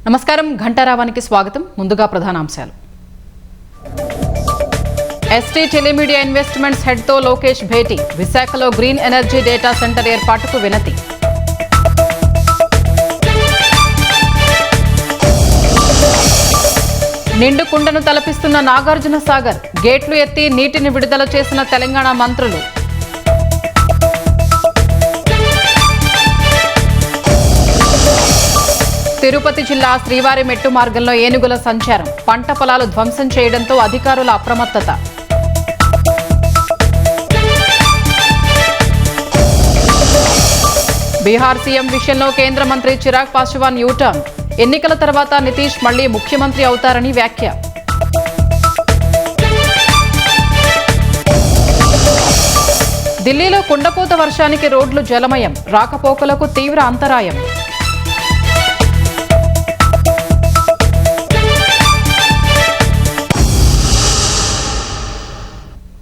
నమస్కారం ఘంటారావానికి స్వాగతం. ముందుగా ప్రధానాంశాలు. ఎస్టీ టెలిమీడియా ఇన్వెస్ట్మెంట్స్ హెడ్ తో లోకేష్ భేటీ. విశాఖలో గ్రీన్ ఎనర్జీ డేటా సెంటర్ ఏర్పాటుకు వినతి. నిండు కుండను తలపిస్తున్న నాగార్జున సాగర్. గేట్లు ఎత్తి నీటిని విడుదల చేసిన తెలంగాణ మంత్రులు. తిరుపతి జిల్లా శ్రీవారి మెట్టు మార్గంలో ఏనుగుల సంచారం. పంట పొలాలు ధ్వంసం చేయడంతో అధికారుల అప్రమత్తత. బీహార్ సీఎం విషయంలో కేంద్ర మంత్రి చిరాగ్ పాస్వాన్ యూటర్న్. ఎన్నికల తర్వాత నితీష్ మళ్లీ ముఖ్యమంత్రి అవుతారని వ్యాఖ్య. ఢిల్లీలో కుండపోత వర్షానికి రోడ్లు జలమయం. రాకపోకలకు తీవ్ర అంతరాయం.